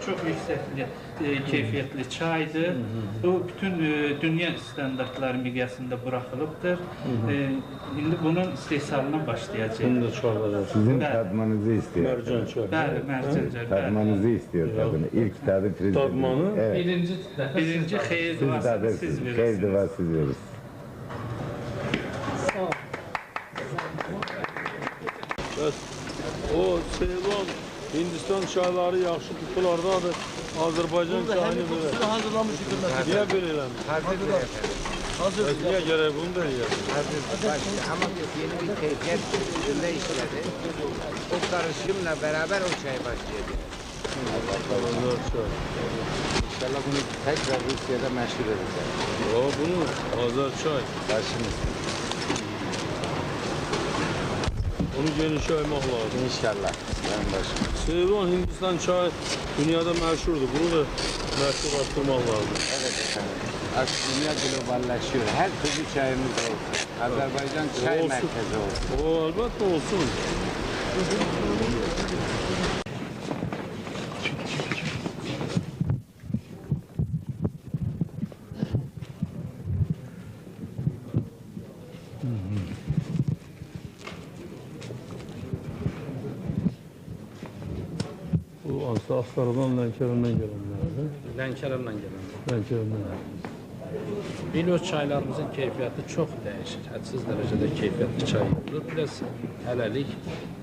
çok yüksekli, keyfiyetli çaydır. Bu bütün dünya standartları miqyasında bırakılıbdır. Şimdi bunun istehsalına başlayacağız. Bunu da çoğalacaq. Sizin Bəli. tadmanızı istiyor. Mərcan çay. Bəli, mərcəncə. Tadmanızı istiyor tadını. İlk tadı prezident. Tadmanı? Evet. Birinci xeyir Siz duasını tadırsınız. siz Xeyir verirsiniz. duası veririz. Bəs o Ceylon, Hindistan çayları yaxşı tutulardadır. Azərbaycan çayını belə. Niyə belə eləmir? Bəs niyə gərək bunu da eləyək? Ama yeni bir keyfiyet üstünde işledi. O karışımla beraber o çay başladı. Azər çay. İnşallah bunu tekrar Rusya'da meşhur edeceğiz. O bunu Azər çay. Karşımız. Onu geniş yaymaq lazım. İnşallah. Ben başım. Ceylon, Hindistan çayı dünyada məşhurdur. Bunu da məşhurlaşdırmaq lazım. Evet efendim. Artık dünya globalleşiyor. Her türlü çayımız olsun. Azerbaycan çay Olsun. merkezi olsun. O əlbəttə olsun. Bu Aslardan, Lənkərandan gələnlərdir. Lənkərandan gələn. Lənkərandan. Biloz çaylarımızın keyfiyyəti çox dəyişir. Hədsiz dərəcədə keyfiyyətli çay olur. Biraz hələlik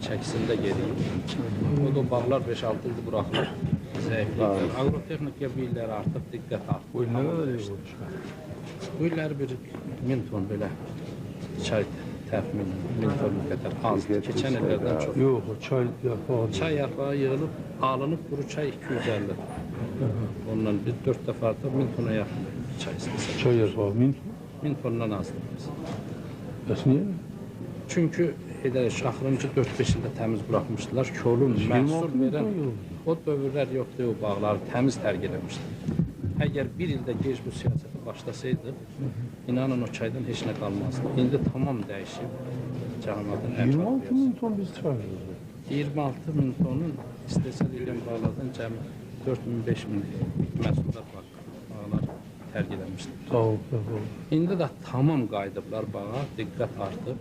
çəkisində gedir. O da bağlar 5-6 ildir buraxılır. Zəifliklər. Agrotexnika bu illər artıq diqqət artıq. Bu il nə qədər yığılır? Bu illər bir 1000 ton belə çay təxmin 1000 ton qədər azdır. Keçən illərdən çox. Yox, o çay yarpağı. Çay yarpağı yığılıb, alınıb quru çay 250. Ondan bir 4 dəfə artıq 1000 tona yaxın çay istəsək. Çay yarpağı 1000 ton. 1000 tondan azdır biz. Bəs niyə? Çünki axırıncı 4-5 ildə təmiz buraxmışdılar. Kolun məhsul verən o dövrlər yoxdur, o bağları təmiz tərk eləmişdi. Əgər bir ildə gec bu siyasətə başlasaydı, inanın o çaydan heç nə qalmazdı. İndi tamam dəyişib. Cəmaatın 26 min ton biz çıxarırıq. 26 min tonun istehsal ilə bağladan cəmi 4-5 min məhsullar var. Bağlar tərk eləmişdir. Sağ ol, sağ ol. İndi də tamam qayıdıblar bağa, diqqət artıb.